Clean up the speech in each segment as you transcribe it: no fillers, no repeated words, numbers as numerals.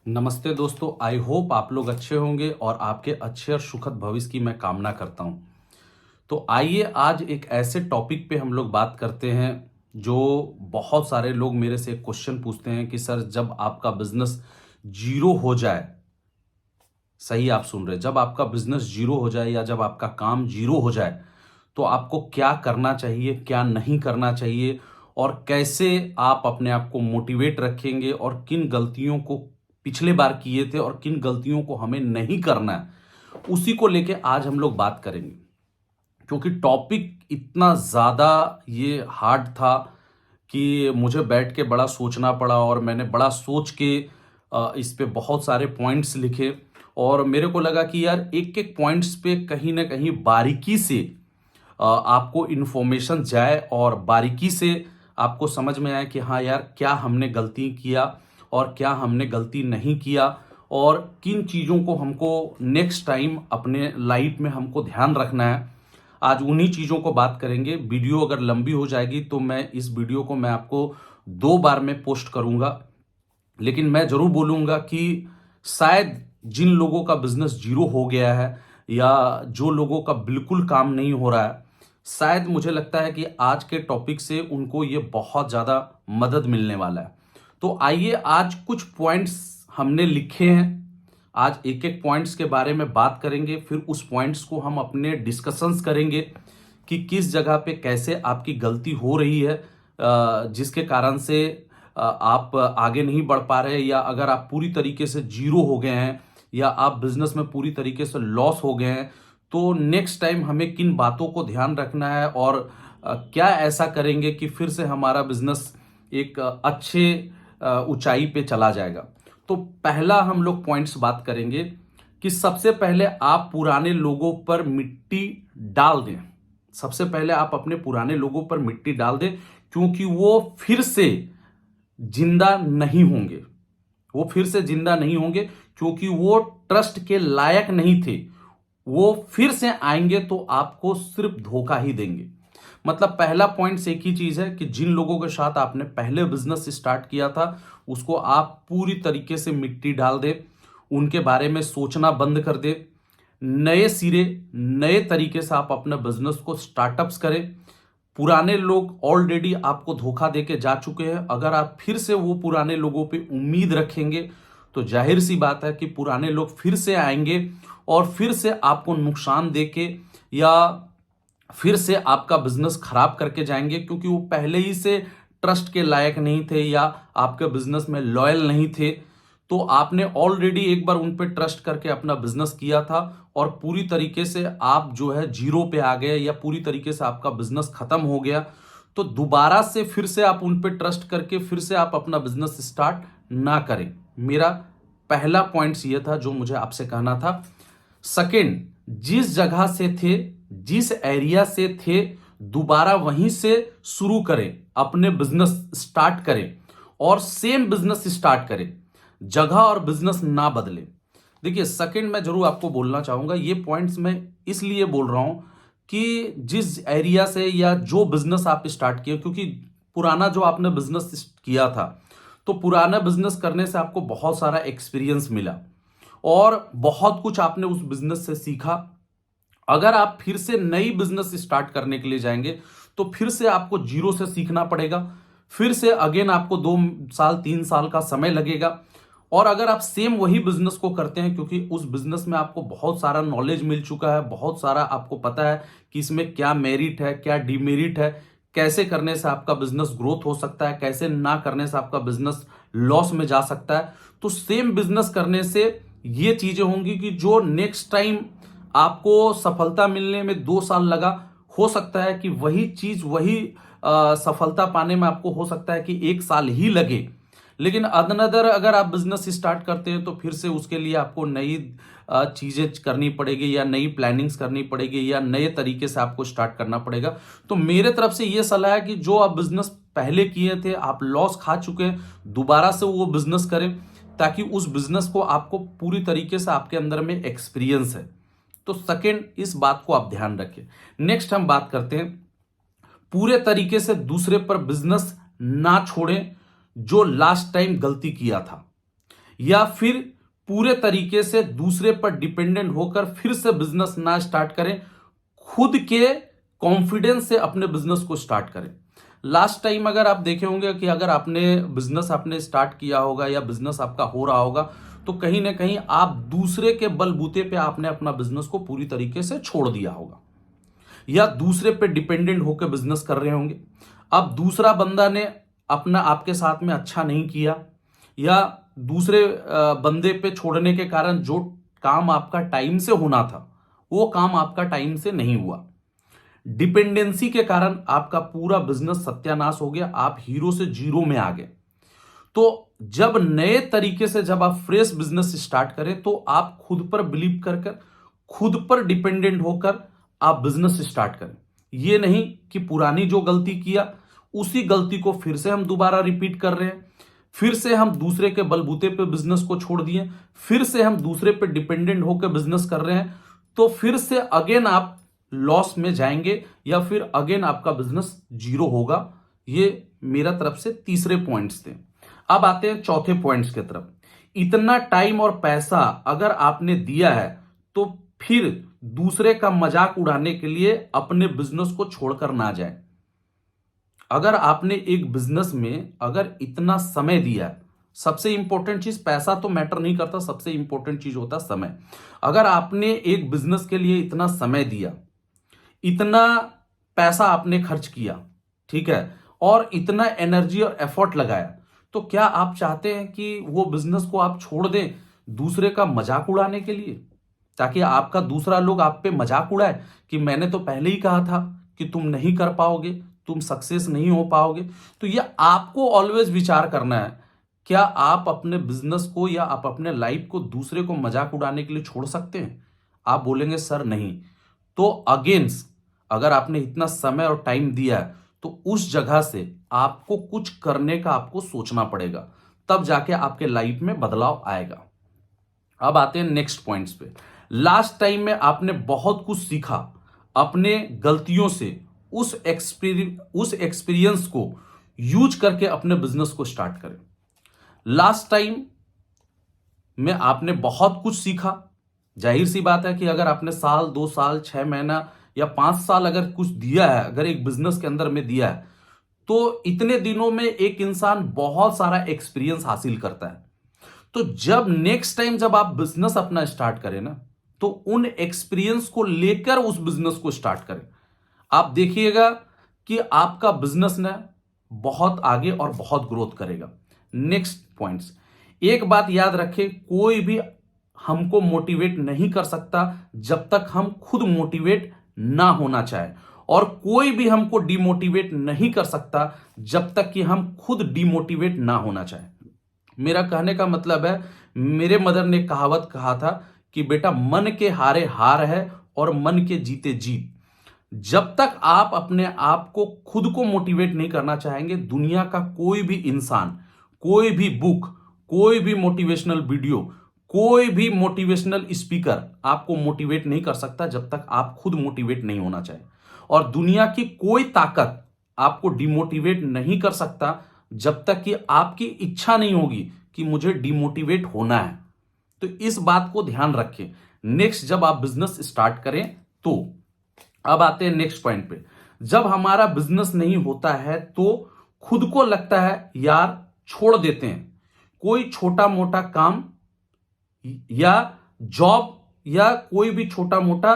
नमस्ते दोस्तों, I hope आप लोग अच्छे होंगे और आपके अच्छे और सुखद भविष्य की मैं कामना करता हूं। तो आइए आज एक ऐसे टॉपिक पे हम लोग बात करते हैं जो बहुत सारे लोग मेरे से क्वेश्चन पूछते हैं कि सर जब आपका बिजनेस जीरो हो जाए। सही आप सुन रहे हैं, जब आपका बिजनेस जीरो हो जाए या जब आपका काम जीरो हो जाए तो आपको क्या करना चाहिए, क्या नहीं करना चाहिए और कैसे आप अपने आप को मोटिवेट रखेंगे और किन गलतियों को पिछले बार किए थे और किन गलतियों को हमें नहीं करना है, उसी को लेके आज हम लोग बात करेंगे। क्योंकि टॉपिक इतना ज़्यादा ये हार्ड था कि मुझे बैठ के बड़ा सोचना पड़ा और मैंने बड़ा सोच के इस पे बहुत सारे पॉइंट्स लिखे और मेरे को लगा कि यार एक एक पॉइंट्स पे कहीं ना कहीं बारीकी से आपको इन्फॉर्मेशन जाए और बारीकी से आपको समझ में आए कि हाँ यार क्या हमने गलती किया और क्या हमने गलती नहीं किया और किन चीज़ों को हमको नेक्स्ट टाइम अपने लाइफ में हमको ध्यान रखना है। आज उन्हीं चीज़ों को बात करेंगे। वीडियो अगर लंबी हो जाएगी तो मैं इस वीडियो को मैं आपको 2 बार में पोस्ट करूंगा, लेकिन मैं जरूर बोलूंगा कि शायद जिन लोगों का बिजनेस जीरो हो गया है या जो लोगों का बिल्कुल काम नहीं हो रहा है, शायद मुझे लगता है कि आज के टॉपिक से उनको ये बहुत ज़्यादा मदद मिलने वाला है। तो आइए आज कुछ पॉइंट्स हमने लिखे हैं, आज एक एक पॉइंट्स के बारे में बात करेंगे, फिर उस पॉइंट्स को हम अपने डिस्कशंस करेंगे कि किस जगह पे कैसे आपकी गलती हो रही है, जिसके कारण से आप आगे नहीं बढ़ पा रहे या अगर आप पूरी तरीके से जीरो हो गए हैं या आप बिजनेस में पूरी तरीके से लॉस हो गए हैं तो नेक्स्ट टाइम हमें किन बातों को ध्यान रखना है और क्या ऐसा करेंगे कि फिर से हमारा बिजनेस एक अच्छे ऊंचाई पे चला जाएगा। तो पहला हम लोग पॉइंट्स बात करेंगे कि सबसे पहले आप पुराने लोगों पर मिट्टी डाल दें। सबसे पहले आप अपने पुराने लोगों पर मिट्टी डाल दें क्योंकि वो फिर से जिंदा नहीं होंगे। वो फिर से जिंदा नहीं होंगे क्योंकि वो ट्रस्ट के लायक नहीं थे। वो फिर से आएंगे तो आपको सिर्फ धोखा ही देंगे। मतलब पहला पॉइंट एक ही चीज है कि जिन लोगों के साथ आपने पहले बिजनेस स्टार्ट किया था उसको आप पूरी तरीके से मिट्टी डाल दे, उनके बारे में सोचना बंद कर दे, नए सिरे नए तरीके से आप अपने बिजनेस को स्टार्टअप्स करें। पुराने लोग ऑलरेडी आपको धोखा देके जा चुके हैं, अगर आप फिर से वो पुराने लोगों पे उम्मीद रखेंगे तो जाहिर सी बात है कि पुराने लोग फिर से आएंगे और फिर से आपको नुकसान देके या फिर से आपका बिजनेस खराब करके जाएंगे क्योंकि वो पहले ही से ट्रस्ट के लायक नहीं थे या आपके बिजनेस में लॉयल नहीं थे। तो आपने ऑलरेडी एक बार उन पे ट्रस्ट करके अपना बिजनेस किया था और पूरी तरीके से आप जो है जीरो पे आ गए या पूरी तरीके से आपका बिजनेस खत्म हो गया। तो दोबारा से फिर से आप उन पे ट्रस्ट करके फिर से आप अपना बिजनेस स्टार्ट ना करें। मेरा पहला पॉइंट ये था जो मुझे आपसे कहना था। सेकंड, जिस जगह से थे, जिस एरिया से थे, दोबारा वहीं से शुरू करें, अपने बिजनेस स्टार्ट करें और सेम बिजनेस स्टार्ट करें, जगह और बिजनेस ना बदले। देखिए सेकंड मैं जरूर आपको बोलना चाहूंगा, ये पॉइंट्स मैं इसलिए बोल रहा हूं कि जिस एरिया से या जो बिजनेस आप स्टार्ट किए, क्योंकि पुराना जो आपने बिजनेस किया था तो पुराना बिजनेस करने से आपको बहुत सारा एक्सपीरियंस मिला और बहुत कुछ आपने उस बिजनेस से सीखा। अगर आप फिर से नई बिजनेस स्टार्ट करने के लिए जाएंगे तो फिर से आपको जीरो से सीखना पड़ेगा, फिर से अगेन आपको 2 साल 3 साल का समय लगेगा। और अगर आप सेम वही बिजनेस को करते हैं क्योंकि उस बिजनेस में आपको बहुत सारा नॉलेज मिल चुका है, बहुत सारा आपको पता है कि इसमें क्या मेरिट है क्या डिमेरिट है, कैसे करने से आपका बिजनेस ग्रोथ हो सकता है, कैसे ना करने से आपका बिजनेस लॉस में जा सकता है। तो सेम बिजनेस करने से ये चीजें होंगी कि जो नेक्स्ट टाइम आपको सफलता मिलने में 2 साल लगा, हो सकता है कि वही चीज वही सफलता पाने में आपको हो सकता है कि 1 साल ही लगे। लेकिन अदनदर अगर आप बिजनेस स्टार्ट करते हैं तो फिर से उसके लिए आपको नई चीजें करनी पड़ेगी या नई प्लानिंग्स करनी पड़ेगी या नए तरीके से आपको स्टार्ट करना पड़ेगा। तो मेरे तरफ से ये सलाह है कि जो आप बिजनेस पहले किए थे, आप लॉस खा चुके हैं, दोबारा से वो बिजनेस करें ताकि उस बिजनेस को आपको पूरी तरीके से आपके अंदर में एक्सपीरियंस है। तो सेकंड, इस बात को आप ध्यान रखें। नेक्स्ट हम बात करते हैं, पूरे तरीके से दूसरे पर बिजनेस ना छोड़ें जो लास्ट टाइम गलती किया था। या फिर पूरे तरीके से दूसरे पर डिपेंडेंट होकर फिर से बिजनेस ना स्टार्ट करें, खुद के कॉन्फिडेंस से अपने बिजनेस को स्टार्ट करें। लास्ट टाइम अगर आप देखे होंगे कि अगर आपने स्टार्ट किया होगा या बिजनेस आपका हो रहा होगा, तो कहीं ना कहीं आप दूसरे के बलबूते पे आपने अपना बिजनेस को पूरी तरीके से छोड़ दिया होगा या दूसरे पे डिपेंडेंट होकर बिजनेस कर रहे होंगे। अब दूसरा बंदा ने अपना आपके साथ में अच्छा नहीं किया या दूसरे बंदे पे छोड़ने के कारण जो काम आपका टाइम से होना था वो काम आपका टाइम से नहीं हुआ। डिपेंडेंसी के कारण आपका पूरा बिजनेस सत्यानाश हो गया, आप हीरो से जीरो में आ गए। तो जब नए तरीके से जब आप फ्रेश बिजनेस स्टार्ट करें तो आप खुद पर बिलीव कर खुद पर डिपेंडेंट होकर आप बिजनेस स्टार्ट करें। यह नहीं कि पुरानी जो गलती किया उसी गलती को फिर से हम दोबारा रिपीट कर रहे हैं, फिर से हम दूसरे के बलबूते पे बिजनेस को छोड़ दिए, फिर से हम दूसरे पे डिपेंडेंट होकर बिजनेस कर रहे हैं, तो फिर से अगेन आप लॉस में जाएंगे या फिर अगेन आपका बिजनेस जीरो होगा। ये मेरा तरफ से तीसरे पॉइंट्स थे। अब आते हैं चौथे पॉइंट्स की तरफ। इतना टाइम और पैसा अगर आपने दिया है तो फिर दूसरे का मजाक उड़ाने के लिए अपने बिजनेस को छोड़कर ना जाए। अगर आपने एक बिजनेस में अगर इतना समय दिया है, सबसे इंपॉर्टेंट चीज पैसा तो मैटर नहीं करता, सबसे इंपॉर्टेंट चीज होता समय। अगर आपने एक बिजनेस के लिए इतना समय दिया, इतना पैसा आपने खर्च किया, ठीक है, और इतना एनर्जी और एफर्ट लगाया, तो क्या आप चाहते हैं कि वो बिजनेस को आप छोड़ दें दूसरे का मजाक उड़ाने के लिए, ताकि आपका दूसरा लोग आप पे मजाक उड़ाए कि मैंने तो पहले ही कहा था कि तुम नहीं कर पाओगे, तुम सक्सेस नहीं हो पाओगे। तो ये आपको ऑलवेज विचार करना है, क्या आप अपने बिजनेस को या आप अपने लाइफ को दूसरे को मजाक उड़ाने के लिए छोड़ सकते हैं? आप बोलेंगे सर नहीं। तो अगेंस्ट अगर आपने इतना समय और टाइम दिया है तो उस जगह से आपको कुछ करने का आपको सोचना पड़ेगा, तब जाके आपके लाइफ में बदलाव आएगा। अब आते हैं नेक्स्ट पॉइंट्स पे। लास्ट टाइम में आपने बहुत कुछ सीखा अपने गलतियों से, उस एक्सपीरियंस को यूज करके अपने बिजनेस को स्टार्ट करें। लास्ट टाइम में आपने बहुत कुछ सीखा, जाहिर सी बात है कि अगर आपने साल, 2 साल, 6 महीना या 5 साल अगर कुछ दिया है, अगर एक बिजनेस के अंदर में दिया है, तो इतने दिनों में एक इंसान बहुत सारा एक्सपीरियंस हासिल करता है। तो जब नेक्स्ट टाइम जब आप बिजनेस अपना स्टार्ट करें ना, तो उन एक्सपीरियंस को लेकर उस बिजनेस को स्टार्ट करें। आप देखिएगा कि आपका बिजनेस ना बहुत आगे और बहुत ग्रोथ करेगा। नेक्स्ट पॉइंट्स, एक बात याद रखें, कोई भी हमको मोटिवेट नहीं कर सकता जब तक हम खुद मोटिवेट ना होना चाहे, और कोई भी हमको डिमोटिवेट नहीं कर सकता जब तक कि हम खुद डिमोटिवेट ना होना चाहे। मेरा कहने का मतलब है, मेरे मदर ने कहावत कहा था कि बेटा मन के हारे हार है और मन के जीते जीत। जब तक आप अपने आप को खुद को मोटिवेट नहीं करना चाहेंगे, दुनिया का कोई भी इंसान, कोई भी बुक, कोई भी मोटिवेशनल वीडियो, कोई भी मोटिवेशनल स्पीकर आपको मोटिवेट नहीं कर सकता जब तक आप खुद मोटिवेट नहीं होना चाहे। और दुनिया की कोई ताकत आपको डिमोटिवेट नहीं कर सकता जब तक कि आपकी इच्छा नहीं होगी कि मुझे डिमोटिवेट होना है। तो इस बात को ध्यान रखें नेक्स्ट जब आप बिजनेस स्टार्ट करें तो। अब आते हैं नेक्स्ट पॉइंट पे। जब हमारा बिजनेस नहीं होता है तो खुद को लगता है यार छोड़ देते हैं, कोई छोटा मोटा काम या जॉब या कोई भी छोटा मोटा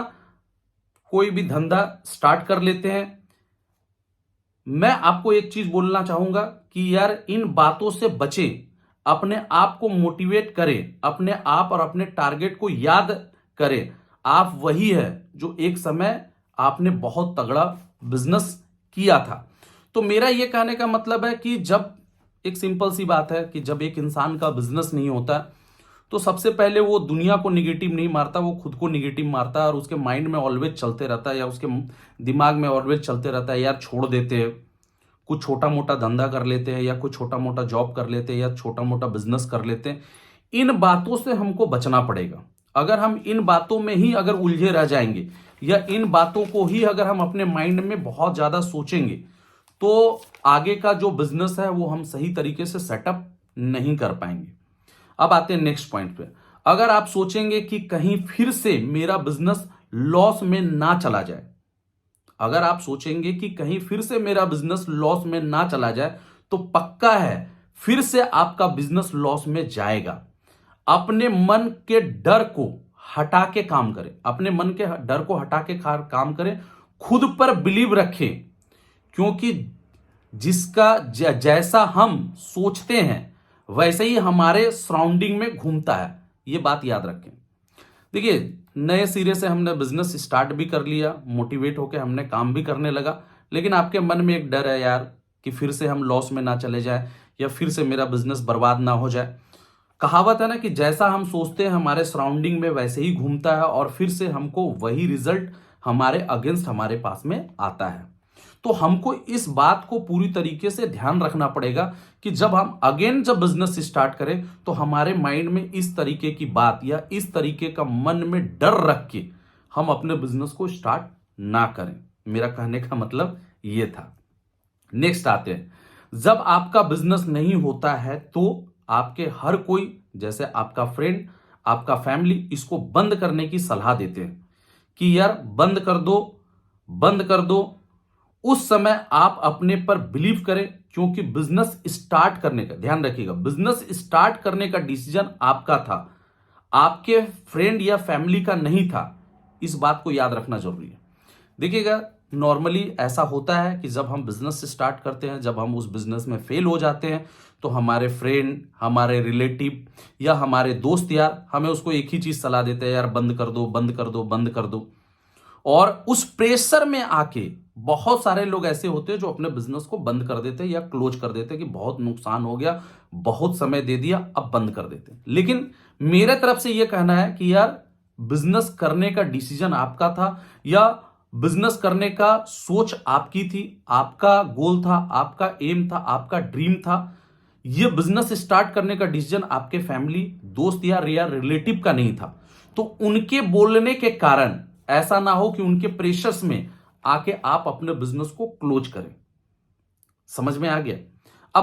कोई भी धंधा स्टार्ट कर लेते हैं। मैं आपको एक चीज बोलना चाहूंगा कि यार इन बातों से बचें, अपने आप को मोटिवेट करें, अपने आप और अपने टारगेट को याद करें। आप वही है जो एक समय आपने बहुत तगड़ा बिजनेस किया था। तो मेरा यह कहने का मतलब है कि जब एक सिंपल सी बात है कि जब एक इंसान का बिजनेस नहीं होता तो सबसे पहले वो दुनिया को निगेटिव नहीं मारता, वो खुद को निगेटिव मारता है और उसके माइंड में ऑलवेज चलते रहता है या उसके दिमाग में ऑलवेज चलते रहता है यार छोड़ देते हैं, कुछ छोटा मोटा धंधा कर लेते हैं या कुछ छोटा मोटा जॉब कर लेते हैं या छोटा मोटा बिजनेस कर लेते हैं। इन बातों से हमको बचना पड़ेगा। अगर हम इन बातों में ही अगर उलझे रह जाएंगे या इन बातों को ही अगर हम अपने माइंड में बहुत ज्यादा सोचेंगे तो आगे का जो बिजनेस है वो हम सही तरीके से सेटअप नहीं कर पाएंगे। अब आते हैं नेक्स्ट पॉइंट पे। अगर आप सोचेंगे कि कहीं फिर से मेरा बिजनेस लॉस में ना चला जाए, अगर आप सोचेंगे कि कहीं फिर से मेरा बिजनेस लॉस में ना चला जाए, तो पक्का है फिर से आपका बिजनेस लॉस में जाएगा। अपने मन के डर को हटा के काम करें, अपने मन के डर को हटा के काम करें, खुद पर बिलीव रखें, क्योंकि जैसा हम सोचते हैं वैसे ही हमारे सराउंडिंग में घूमता है। ये बात याद रखें। देखिए, नए सिरे से हमने बिजनेस स्टार्ट भी कर लिया, मोटिवेट होकर हमने काम भी करने लगा, लेकिन आपके मन में एक डर है यार कि फिर से हम लॉस में ना चले जाए या फिर से मेरा बिजनेस बर्बाद ना हो जाए। कहावत है ना कि जैसा हम सोचते हैं हमारे सराउंडिंग में वैसे ही घूमता है, और फिर से हमको वही रिजल्ट हमारे अगेंस्ट हमारे पास में आता है। तो हमको इस बात को पूरी तरीके से ध्यान रखना पड़ेगा कि जब हम जब बिजनेस स्टार्ट करें तो हमारे माइंड में इस तरीके की बात या इस तरीके का मन में डर रख के हम अपने बिजनेस को स्टार्ट ना करें। मेरा कहने का मतलब ये था। नेक्स्ट आते हैं, जब आपका बिजनेस नहीं होता है तो आपके हर कोई, जैसे आपका फ्रेंड, आपका फैमिली, इसको बंद करने की सलाह देते हैं कि यार बंद कर दो, बंद कर दो। उस समय आप अपने पर बिलीव करें, क्योंकि बिजनेस स्टार्ट करने का, ध्यान रखिएगा, बिजनेस स्टार्ट करने का डिसीजन आपका था, आपके फ्रेंड या फैमिली का नहीं था। इस बात को याद रखना जरूरी है। देखिएगा, नॉर्मली ऐसा होता है कि जब हम बिजनेस स्टार्ट करते हैं, जब हम उस बिजनेस में फेल हो जाते हैं, तो हमारे फ्रेंड, हमारे रिलेटिव या हमारे दोस्त यार हमें उसको एक ही चीज सलाह देते हैं, यार बंद कर दो, बंद कर दो, बंद कर दो। और उस प्रेशर में आके बहुत सारे लोग ऐसे होते हैं जो अपने बिजनेस को बंद कर देते हैं या क्लोज कर देते हैं कि बहुत नुकसान हो गया, बहुत समय दे दिया, अब बंद कर देते हैं। लेकिन मेरे तरफ से यह कहना है कि यार बिजनेस करने का डिसीजन आपका था, या बिजनेस करने का सोच आपकी थी, आपका गोल था, आपका एम था, आपका ड्रीम था। यह बिजनेस स्टार्ट करने का डिसीजन आपके फैमिली, दोस्त या रिलेटिव का नहीं था। तो उनके बोलने के कारण ऐसा ना हो कि उनके प्रेशर्स में आके आप अपने बिजनेस को क्लोज करें। समझ में आ गया?